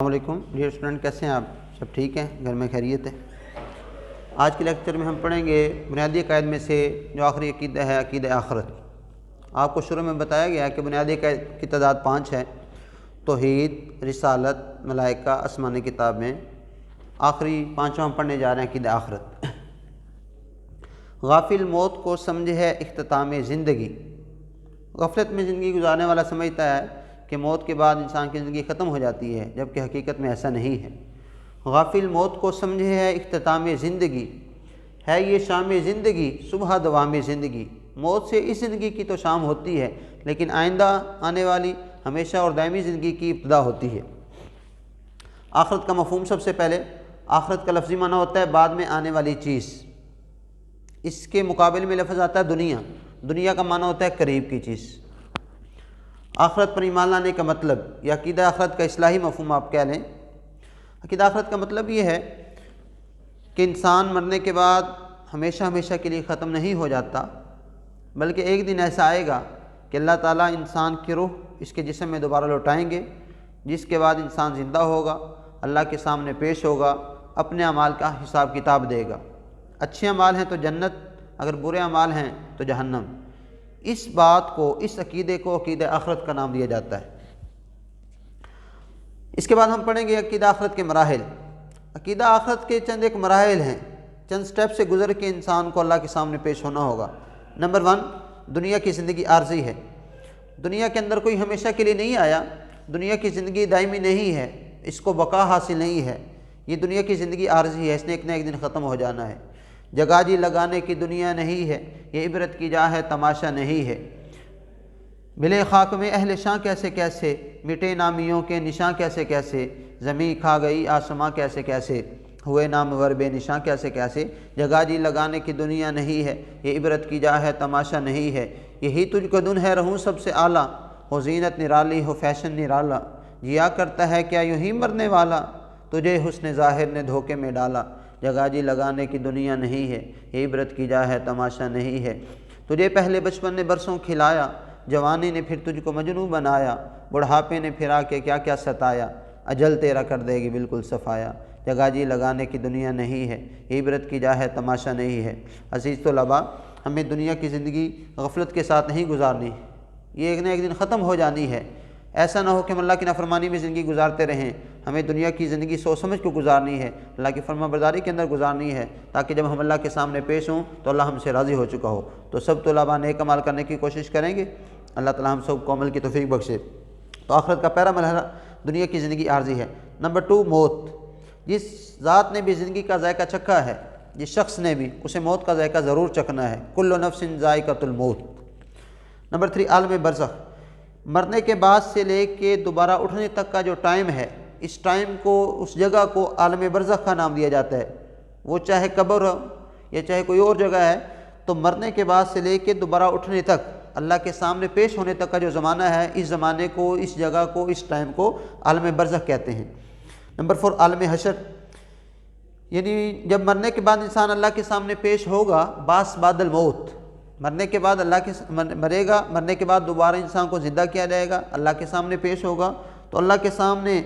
السلام علیکم dear student, کیسے ہیں آپ؟ سب ٹھیک ہیں؟ گھر میں خیریت ہے؟ آج کے لیکچر میں ہم پڑھیں گے بنیادی عقائد میں سے جو آخری عقیدہ ہے، عقیدہ آخرت۔ آپ کو شروع میں بتایا گیا کہ بنیادی عقائد کی تعداد 5 ہے: توحید، رسالت، ملائکہ، آسمانی کتاب میں۔ آخری 5واں ہم پڑھنے جا رہے ہیں عقیدہ آخرت۔ غافل موت کو سمجھے ہے اختتام زندگی۔ غفلت میں زندگی گزارنے والا سمجھتا ہے کہ موت کے بعد انسان کی زندگی ختم ہو جاتی ہے، جبکہ حقیقت میں ایسا نہیں ہے۔ غافل موت کو سمجھے ہے اختتام زندگی، ہے یہ شام زندگی صبح دوام زندگی۔ موت سے اس زندگی کی تو شام ہوتی ہے، لیکن آئندہ آنے والی ہمیشہ اور دائمی زندگی کی ابتدا ہوتی ہے۔ آخرت کا مفہوم: سب سے پہلے آخرت کا لفظی معنی ہوتا ہے بعد میں آنے والی چیز۔ اس کے مقابل میں لفظ آتا ہے دنیا۔ دنیا کا معنی ہوتا ہے قریب کی چیز۔ آخرت پر ایمان لانے کا مطلب، یا عقیدہ آخرت کا اصطلاحی مفہوم آپ کہہ لیں۔ عقیدہ آخرت کا مطلب یہ ہے کہ انسان مرنے کے بعد ہمیشہ ہمیشہ کے لیے ختم نہیں ہو جاتا، بلکہ ایک دن ایسا آئے گا کہ اللہ تعالیٰ انسان کی روح اس کے جسم میں دوبارہ لوٹائیں گے، جس کے بعد انسان زندہ ہوگا، اللہ کے سامنے پیش ہوگا، اپنے اعمال کا حساب کتاب دے گا۔ اچھے اعمال ہیں تو جنت، اگر برے اعمال ہیں تو جہنم۔ اس بات کو، اس عقیدے کو عقیدہ آخرت کا نام دیا جاتا ہے۔ اس کے بعد ہم پڑھیں گے عقیدہ آخرت کے مراحل۔ عقیدہ آخرت کے چند ایک مراحل ہیں، چند سٹیپ سے گزر کے انسان کو اللہ کے سامنے پیش ہونا ہوگا۔ نمبر 1، دنیا کی زندگی عارضی ہے۔ دنیا کے اندر کوئی ہمیشہ کے لیے نہیں آیا، دنیا کی زندگی دائمی نہیں ہے، اس کو بقا حاصل نہیں ہے۔ یہ دنیا کی زندگی عارضی ہے، اس نے ایک نہ ایک دن ختم ہو جانا ہے۔ جگہ جی لگانے کی دنیا نہیں ہے، یہ عبرت کی جا ہے، تماشا نہیں ہے۔ ملے خاک میں اہل شاں کیسے کیسے، مٹے نامیوں کے نشاں کیسے کیسے، زمیں کھا گئی آسماں کیسے کیسے، ہوئے نامور بے نشاں کیسے کیسے۔ جگہ جی لگانے کی دنیا نہیں ہے، یہ عبرت کی جا ہے، تماشا نہیں ہے۔ یہی تجھ کو دن ہے رہوں سب سے اعلیٰ، ہو زینت نرالی ہو فیشن نرالا۔ جیا کرتا ہے کیا یوں ہی مرنے والا، تجھے حسن ظاہر نے دھوکے میں ڈالا۔ جگہ جی لگانے کی دنیا نہیں ہے، یہ عبرت کی جا ہے، تماشا نہیں ہے۔ تجھے پہلے بچپن نے برسوں کھلایا، جوانی نے پھر تجھ کو مجنوں بنایا، بڑھاپے نے پھر آ کے کیا کیا ستایا، اجل تیرا کر دے گی بالکل صفایا۔ جگہ جی لگانے کی دنیا نہیں ہے، یہ عبرت کی جا ہے، تماشا نہیں ہے۔ عزیز طلباء، ہمیں دنیا کی زندگی غفلت کے ساتھ نہیں گزارنی، یہ ایک نہ ایک دن ختم ہو جانی ہے۔ ایسا نہ ہو کہ ہم اللہ کی نافرمانی میں زندگی گزارتے رہیں۔ ہمیں دنیا کی زندگی سوچ سمجھ کو گزارنی ہے، اللہ کی فرما برداری کے اندر گزارنی ہے، تاکہ جب ہم اللہ کے سامنے پیش ہوں تو اللہ ہم سے راضی ہو چکا ہو۔ تو سب طلباء نیک عمل کرنے کی کوشش کریں گے، اللہ تعالیٰ ہم سب کو عمل کی توفیق بخشے۔ تو آخرت کا پہلا مرحلہ دنیا کی زندگی عارضی ہے۔ نمبر 2، موت۔ جس ذات نے بھی زندگی کا ذائقہ چکھا ہے، جس شخص نے بھی، اسے موت کا ذائقہ ضرور چکھنا ہے۔ کل نفس ذائقۃ الموت۔ نمبر 3، عالم برزخ۔ مرنے کے بعد سے لے کے دوبارہ اٹھنے تک کا جو ٹائم ہے، اس ٹائم کو، اس جگہ کو عالم برزخ کا نام دیا جاتا ہے۔ وہ چاہے قبر ہو یا چاہے کوئی اور جگہ ہے، تو مرنے کے بعد سے لے کے دوبارہ اٹھنے تک، اللہ کے سامنے پیش ہونے تک کا جو زمانہ ہے، اس زمانے کو، اس جگہ کو، اس ٹائم کو عالم برزخ کہتے ہیں۔ نمبر 4، عالم حشر۔ یعنی جب مرنے کے بعد انسان اللہ کے سامنے پیش ہوگا، بعث بعد الموت، مرنے کے بعد اللہ کے مرے گا، مرنے کے بعد دوبارہ انسان کو زندہ کیا جائے گا، اللہ کے سامنے پیش ہوگا، تو اللہ کے سامنے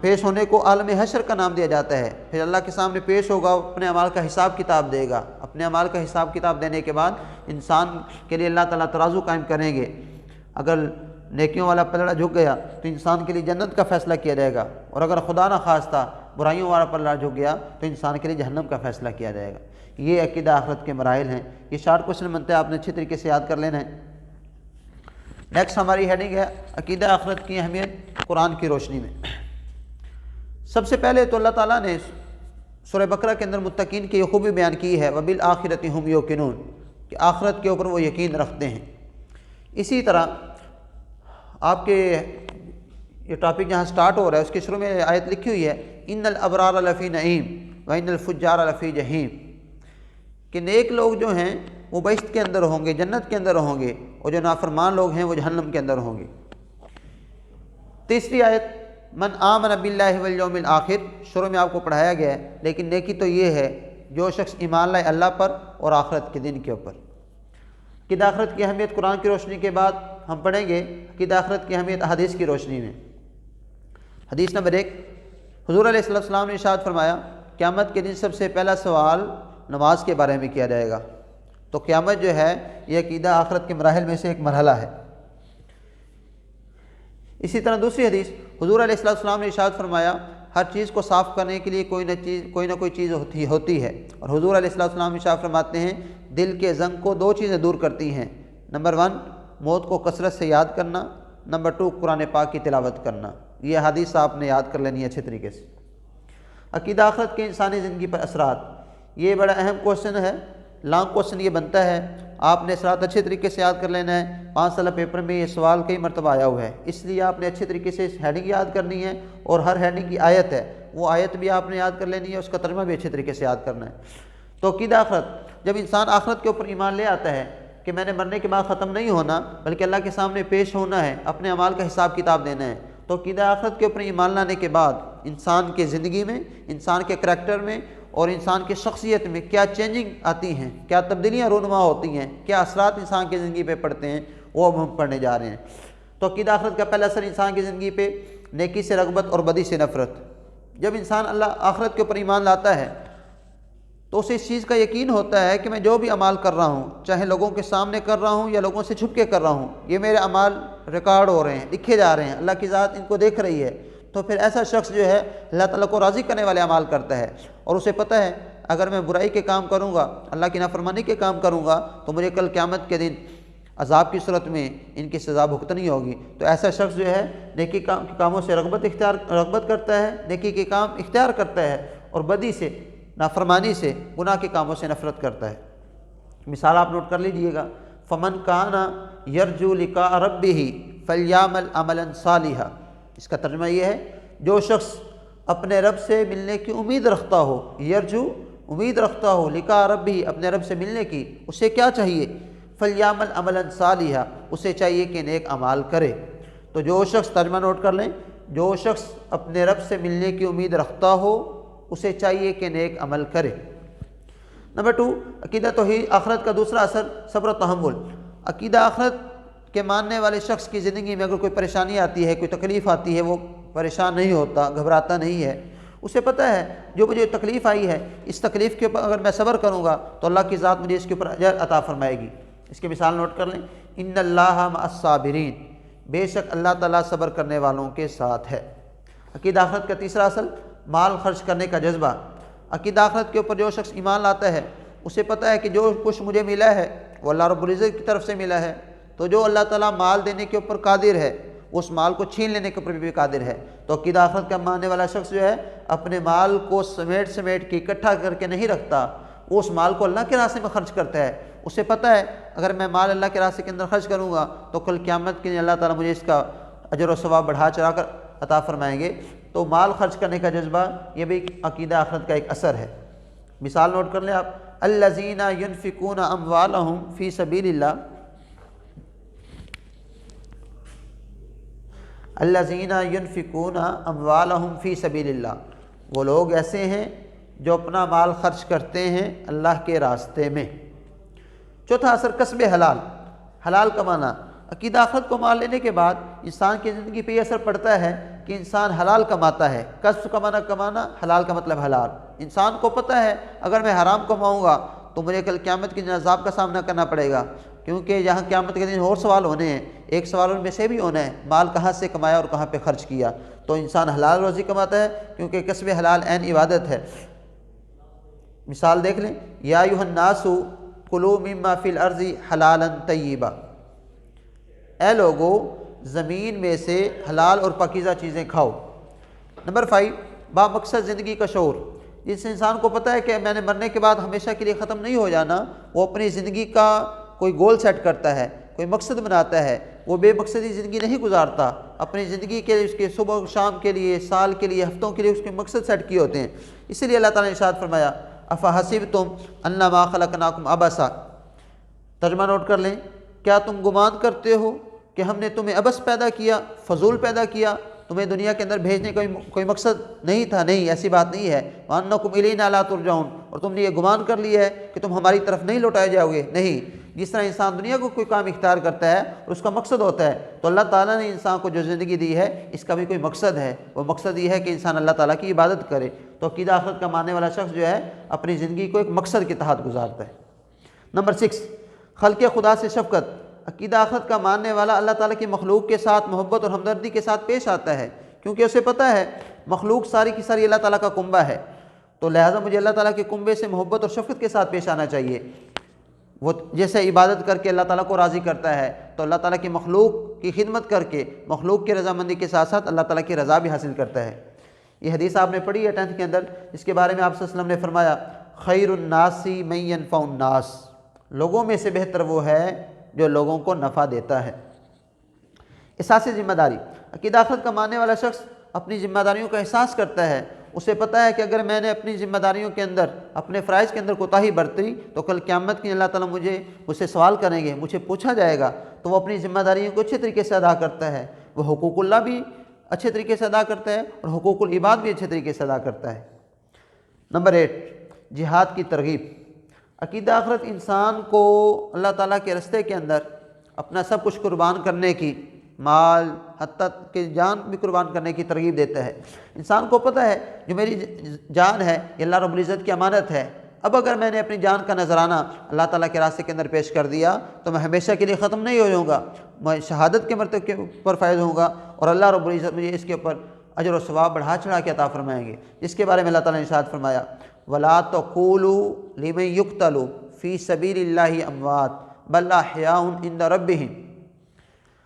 پیش ہونے کو عالم حشر کا نام دیا جاتا ہے۔ پھر اللہ کے سامنے پیش ہوگا، اپنے اعمال کا حساب کتاب دے گا۔ اپنے اعمال کا حساب کتاب دینے کے بعد انسان کے لیے اللہ تعالیٰ ترازو قائم کریں گے۔ اگر نیکیوں والا پلڑا جھک گیا تو انسان کے لیے جنت کا فیصلہ کیا جائے گا، اور اگر خدا نہ خواستہ برائیوں والا پلڑا جھک گیا تو انسان کے لیے جہنم کا فیصلہ کیا جائے گا۔ یہ عقیدہ آخرت کے مراحل ہیں۔ یہ شارٹ کوشچن بنتے ہیں، آپ نے اچھی طریقے سے یاد کر لینا ہے۔ نیکسٹ ہماری ہیڈنگ ہے عقیدہ آخرت کی اہمیت قرآن کی روشنی میں۔ سب سے پہلے تو اللہ تعالیٰ نے سورہ بقرہ کے اندر متقین کی یہ خوبی بیان کی ہے، وَبِالْآخِرَةِ هُمْ يُوقِنُونَ، کہ آخرت کے اوپر وہ یقین رکھتے ہیں۔ اسی طرح آپ کے یہ ٹاپک جہاں سٹارٹ ہو رہا ہے، اس کے شروع میں آیت لکھی ہوئی ہے، اِنَّ الْأَبْرَارَ لَفِي نَعِيمٍ وَإِنَّ الْفُجَّارَ لَفِي جَحِيمٍ، کہ نیک لوگ جو ہیں وہ بہشت کے اندر ہوں گے، جنت کے اندر ہوں گے، اور جو نافرمان لوگ ہیں وہ جہنم کے اندر ہوں گے۔ تیسری آیت، من آمن باللہ والیوم الآخر، شروع میں آپ کو پڑھایا گیا ہے، لیکن نیکی تو یہ ہے جو شخص ایمان لائے اللہ پر اور آخرت کے دن کے اوپر۔ عقیدہ آخرت کی اہمیت قرآن کی روشنی کے بعد ہم پڑھیں گے عقیدہ آخرت کی اہمیت احادیث کی روشنی میں۔ حدیث نمبر 1، حضور علیہ السلام نے ارشاد فرمایا قیامت کے دن سب سے پہلا سوال نماز کے بارے میں کیا جائے گا۔ تو قیامت جو ہے یہ عقیدہ آخرت کے مراحل میں سے ایک مرحلہ ہے۔ اسی طرح دوسری حدیث، حضور علیہ السلام نے ارشاد فرمایا ہر چیز کو صاف کرنے کے لیے کوئی نہ کوئی چیز ہوتی ہے، اور حضور علیہ السلام ارشاد فرماتے ہیں دل کے زنگ کو 2 چیزیں دور کرتی ہیں، نمبر 1 موت کو کثرت سے یاد کرنا، نمبر 2 قرآن پاک کی تلاوت کرنا۔ یہ حدیث آپ نے یاد کر لینی ہے اچھے طریقے سے۔ عقیدہ آخرت کے انسانی زندگی پر اثرات، یہ بڑا اہم کوشچن ہے، لانگ کوشچن یہ بنتا ہے، آپ نے اثرات اچھے طریقے سے یاد کر لینا ہے۔ 5 سالہ پیپر میں یہ سوال کئی مرتبہ آیا ہوا ہے، اس لیے آپ نے اچھے طریقے سے ہیڈنگ یاد کرنی ہے، اور ہر ہیڈنگ کی آیت ہے وہ آیت بھی آپ نے یاد کر لینی ہے، اس کا ترجمہ بھی اچھے طریقے سے یاد کرنا ہے۔ تو عقیدہ آخرت، جب انسان آخرت کے اوپر ایمان لے آتا ہے کہ میں نے مرنے کے بعد ختم نہیں ہونا بلکہ اللہ کے سامنے پیش ہونا ہے، اپنے اعمال کا حساب کتاب دینا ہے، تو عقیدہ آخرت کے اوپر ایمان لانے کے بعد انسان کے زندگی میں، انسان کے کریکٹر میں اور انسان کی شخصیت میں کیا چینجنگ آتی ہیں، کیا تبدیلیاں رونما ہوتی ہیں، کیا اثرات انسان کی زندگی پہ پڑتے ہیں، وہ اب ہم پڑھنے جا رہے ہیں۔ تو عقیدہ آخرت کا پہلا اثر انسان کی زندگی پہ نیکی سے رغبت اور بدی سے نفرت۔ جب انسان اللہ آخرت کے اوپر ایمان لاتا ہے تو اسے اس چیز کا یقین ہوتا ہے کہ میں جو بھی اعمال کر رہا ہوں، چاہے لوگوں کے سامنے کر رہا ہوں یا لوگوں سے چھپ کے کر رہا ہوں، یہ میرے اعمال ریکارڈ ہو رہے ہیں، لکھے جا رہے ہیں، اللہ کی ذات ان کو دیکھ رہی ہے۔ تو پھر ایسا شخص جو ہے اللہ تعالیٰ کو راضی کرنے والے اعمال کرتا ہے، اور اسے پتہ ہے اگر میں برائی کے کام کروں گا، اللہ کی نافرمانی کے کام کروں گا تو مجھے کل قیامت کے دن عذاب کی صورت میں ان کی سزا بھگتنی ہوگی۔ تو ایسا شخص جو ہے نیکی کے کاموں سے رغبت کرتا ہے، نیکی کے کام اختیار کرتا ہے، اور بدی سے، نافرمانی سے، گناہ کے کاموں سے نفرت کرتا ہے۔ مثال آپ نوٹ کر لیجئے گا، فمن کان یرجو لقاء ربہ فلیعمل عملا صالحا، اس کا ترجمہ یہ ہے جو شخص اپنے رب سے ملنے کی امید رکھتا ہو، یرجو امید رکھتا ہو، لقاء ربہ اپنے رب سے ملنے کی، اسے کیا چاہیے؟ فلیعمل عملا صالحا، اسے چاہیے کہ نیک اعمال کرے۔ تو جو شخص، ترجمہ نوٹ کر لیں، جو شخص اپنے رب سے ملنے کی امید رکھتا ہو اسے چاہیے کہ نیک عمل کرے۔ نمبر 2، عقیدہ توحید آخرت کا دوسرا اثر صبر و تحمل۔ عقیدہ آخرت کے ماننے والے شخص کی زندگی میں اگر کوئی پریشانی آتی ہے، کوئی تکلیف آتی ہے، وہ پریشان نہیں ہوتا، گھبراتا نہیں ہے، اسے پتہ ہے جو مجھے تکلیف آئی ہے اس تکلیف کے اوپر اگر میں صبر کروں گا تو اللہ کی ذات مجھے اس کے اوپر اجر عطا فرمائے گی۔ اس کی مثال نوٹ کر لیں، ان اللہ مع الصابرین، بے شک اللہ تعالیٰ صبر کرنے والوں کے ساتھ ہے۔ عقیدہ آخرت کا تیسرا اصل مال خرچ کرنے کا جذبہ۔ عقیدہ آخرت کے اوپر جو شخص ایمان لاتا ہے اسے پتہ ہے کہ جو کچھ مجھے ملا ہے وہ اللہ رب العزت کی طرف سے ملا ہے، تو جو اللہ تعالیٰ مال دینے کے اوپر قادر ہے اس مال کو چھین لینے کے اوپر بھی قادر ہے۔ تو عقیدہ آخرت کا ماننے والا شخص جو ہے اپنے مال کو سمیٹ کے اکٹھا کر کے نہیں رکھتا، وہ اس مال کو اللہ کے راستے میں خرچ کرتا ہے۔ اسے پتہ ہے اگر میں مال اللہ کے راستے کے اندر خرچ کروں گا تو کل قیامت کے دن اللہ تعالیٰ مجھے اس کا اجر و ثواب بڑھا چڑھا کر عطا فرمائیں گے۔ تو مال خرچ کرنے کا جذبہ یہ بھی عقیدہ آخرت کا ایک اثر ہے۔ مثال نوٹ کر لیں آپ، الذین ینفقون اموالہم فی سبیل اللہ، الذین ینفقون اموالہم فی سبیل اللہ، وہ لوگ ایسے ہیں جو اپنا مال خرچ کرتے ہیں اللہ کے راستے میں۔ چوتھا اثر کسب حلال، حلال کمانا۔ عقیدہ آخرت کو مان لینے کے بعد انسان کی زندگی پہ یہ اثر پڑتا ہے کہ انسان حلال کماتا ہے۔ کسب کمانا، حلال کا مطلب حلال۔ انسان کو پتہ ہے اگر میں حرام کماؤں گا تو مجھے کل قیامت کے دن عذاب کا سامنا کرنا پڑے گا، کیونکہ یہاں قیامت کے دن اور سوال ہونے ہیں، ایک سوال ان میں سے بھی ہونا ہے مال کہاں سے کمایا اور کہاں پہ خرچ کیا۔ تو انسان حلال روزی کماتا ہے کیونکہ کسب حلال عین عبادت ہے۔ مثال دیکھ لیں، یا ایھا الناس کلوا مما فی الارض حلالا طیبا، اے لوگو زمین میں سے حلال اور پاکیزہ چیزیں کھاؤ۔ نمبر 5، با مقصد زندگی کا شعور۔ جس انسان کو پتہ ہے کہ میں نے مرنے کے بعد ہمیشہ کے لیے ختم نہیں ہو جانا، وہ اپنی زندگی کا کوئی گول سیٹ کرتا ہے، کوئی مقصد بناتا ہے، وہ بے مقصدی زندگی نہیں گزارتا۔ اپنی زندگی کے لیے، اس کے صبح و شام کے لیے، سال کے لیے، ہفتوں کے لیے اس کے مقصد سیٹ کیے ہوتے ہیں۔ اسی لیے اللہ تعالیٰ نے ارشاد فرمایا، افحسبتم انما خلقناکم عبثا، ترجمہ نوٹ کر لیں، کیا تم گمان کرتے ہو کہ ہم نے تمہیں عبث پیدا کیا، فضول پیدا کیا، تمہیں دنیا کے اندر بھیجنے کا کوئی مقصد نہیں تھا؟ نہیں، ایسی بات نہیں ہے۔ وَأَنَّكُمْ إِلَيْنَا لَا تُرْجَعُونَ، اور تم نے یہ گمان کر لیا ہے کہ تم ہماری طرف نہیں لوٹائے جاؤ گے، نہیں، جس طرح انسان دنیا کو کوئی کام اختیار کرتا ہے اور اس کا مقصد ہوتا ہے، تو اللہ تعالیٰ نے انسان کو جو زندگی دی ہے اس کا بھی کوئی مقصد ہے، وہ مقصد یہ ہے کہ انسان اللہ تعالیٰ کی عبادت کرے۔ تو عقیدہ آخرت کا ماننے والا شخص جو ہے اپنی زندگی کو ایک مقصد کے تحت گزارتا ہے۔ نمبر 6، خلق خدا سے شفقت۔ عقیدہ آخرت کا ماننے والا اللہ تعالیٰ کی مخلوق کے ساتھ محبت اور ہمدردی کے ساتھ پیش آتا ہے، کیونکہ اسے پتہ ہے مخلوق ساری کی ساری اللہ تعالیٰ کا کنبہ ہے، تو لہٰذا مجھے اللہ تعالیٰ کے کنبے سے محبت اور شفقت کے ساتھ پیش آنا چاہیے۔ وہ جیسے عبادت کر کے اللہ تعالیٰ کو راضی کرتا ہے، تو اللہ تعالیٰ کی مخلوق کی خدمت کر کے مخلوق کی رضامندی کے ساتھ ساتھ اللہ تعالیٰ کی رضا بھی حاصل کرتا ہے۔ یہ حدیث آپ نے پڑھی ہے 10th کے اندر، اس کے بارے میں آپ صلی اللہ علیہ وسلم نے فرمایا خیر الناس من ینفع الناس، لوگوں میں سے بہتر وہ ہے جو لوگوں کو نفع دیتا ہے۔ احساس ذمہ داری۔ عقیدہ آخرت کا ماننے والا شخص اپنی ذمہ داریوں کا احساس کرتا ہے، اسے پتہ ہے کہ اگر میں نے اپنی ذمہ داریوں کے اندر اپنے فرائض کے اندر کوتاہی برتی تو کل قیامت کی اللہ تعالیٰ مجھ سے سوال کریں گے، مجھے پوچھا جائے گا، تو وہ اپنی ذمہ داریوں کو اچھے طریقے سے ادا کرتا ہے، وہ حقوق اللہ بھی اچھے طریقے سے ادا کرتا ہے اور حقوق العباد بھی اچھے طریقے سے ادا کرتا ہے۔ نمبر 8، جہاد کی ترغیب۔ عقیدہ آخرت انسان کو اللہ تعالیٰ کے راستے کے اندر اپنا سب کچھ قربان کرنے کی، مال حتیٰ کہ جان بھی قربان کرنے کی ترغیب دیتا ہے۔ انسان کو پتہ ہے جو میری جان ہے یہ اللہ رب العزت کی امانت ہے، اب اگر میں نے اپنی جان کا نذرانہ اللہ تعالیٰ کے راستے کے اندر پیش کر دیا تو میں ہمیشہ کے لیے ختم نہیں ہو جاؤں گا، میں شہادت کے مرتبے کے اوپر فائز ہوں گا اور اللہ رب العزت مجھے اس کے اوپر اجر و ثواب بڑھا چڑھا کے عطا فرمائیں گے، جس کے بارے میں اللہ تعالیٰ نے ارشاد فرمایا وَلَا تَقُولُوا لِمَن يُقْتَلُ فِي سَبِيلِ اللَّهِ أَمْوَاتٌ بَلْ أَحْيَاءٌ عِندَ رَبِّهِمْ۔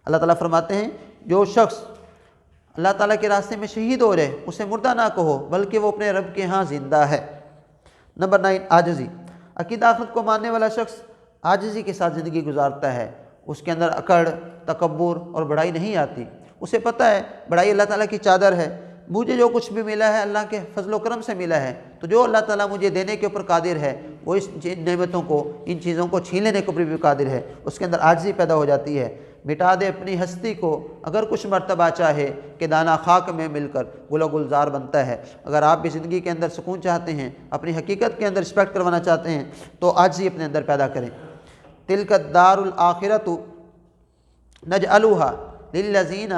اللہ تعالیٰ فرماتے ہیں جو شخص اللہ تعالیٰ کے راستے میں شہید ہو رہے اسے مردہ نہ کہو بلکہ وہ اپنے رب کے ہاں زندہ ہے۔ نمبر 9، عاجزی۔ عقیدہ آخرت کو ماننے والا شخص عاجزی کے ساتھ زندگی گزارتا ہے، اس کے اندر اکڑ، تکبر اور بڑائی نہیں آتی، اسے پتہ ہے بڑائی اللہ تعالیٰ کی چادر ہے، مجھے جو کچھ بھی ملا ہے اللہ کے فضل و کرم سے ملا ہے، تو جو اللہ تعالیٰ مجھے دینے کے اوپر قادر ہے وہ اس نعمتوں کو، ان چیزوں کو چھین لینے کے اوپر بھی قادر ہے، اس کے اندر عاجزی پیدا ہو جاتی ہے۔ مٹا دے اپنی ہستی کو اگر کچھ مرتبہ چاہے کہ دانہ خاک میں مل کر گل و گلزار بنتا ہے۔ اگر آپ بھی زندگی کے اندر سکون چاہتے ہیں، اپنی حقیقت کے اندر رسپیکٹ کروانا چاہتے ہیں تو عاجزی اپنے اندر پیدا کریں۔ تلک الدار الآخرۃ نجعلها للذین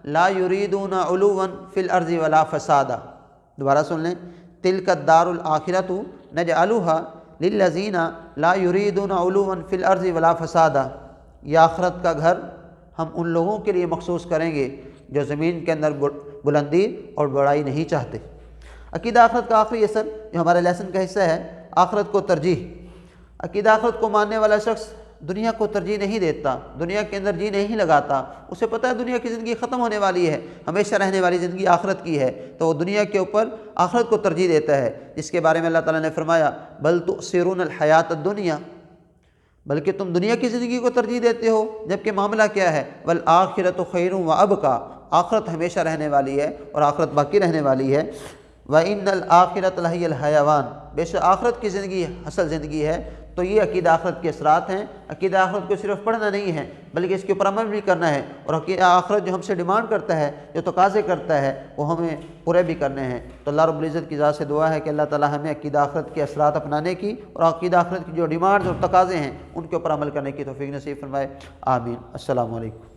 لا یریدون علوا فی الارض ولا فسادا۔ دوبارہ سن لیں، تلک الدار الآخرۃ نجعلها للذین لا یریدون علوا فی الارض ولا فسادا۔ یہ آخرت کا گھر ہم ان لوگوں کے لیے مخصوص کریں گے جو زمین کے اندر بلندی اور بڑائی نہیں چاہتے۔ عقیدہ آخرت کا آخری اثر جو ہمارے لیسن کا حصہ ہے، آخرت کو ترجیح۔ عقیدہ آخرت کو ماننے والا شخص دنیا کو ترجیح نہیں دیتا، دنیا کے اندر جی نہیں لگاتا، اسے پتہ ہے دنیا کی زندگی ختم ہونے والی ہے، ہمیشہ رہنے والی زندگی آخرت کی ہے، تو وہ دنیا کے اوپر آخرت کو ترجیح دیتا ہے، جس کے بارے میں اللہ تعالیٰ نے فرمایا بل تؤثرون الحیات الدنیا، بلکہ تم دنیا کی زندگی کو ترجیح دیتے ہو، جبکہ معاملہ کیا ہے والآخرۃ خیر وابقیٰ، آخرت ہمیشہ رہنے والی ہے اور آخرت باقی رہنے والی ہے۔ وَإِنَّ الْآخِرَةَ لَهِيَ الْحَيَوَانُ، بے شک آخرت کی زندگی اصل زندگی ہے۔ تو یہ عقیدہ آخرت کے اثرات ہیں۔ عقیدہ آخرت کو صرف پڑھنا نہیں ہے بلکہ اس کے اوپر عمل بھی کرنا ہے، اور عقیدہ آخرت جو ہم سے ڈیمانڈ کرتا ہے، جو تقاضے کرتا ہے، وہ ہمیں پورے بھی کرنے ہیں۔ تو اللہ رب العزت کی ذات سے دعا ہے کہ اللہ تعالی ہمیں عقیدہ آخرت کے اثرات اپنانے کی اور عقیدہ آخرت کی جو ڈیمانڈز اور تقاضے ہیں ان کے اوپر عمل کرنے کی توفیق نصیب فرمائے، آمین۔ السلام علیکم۔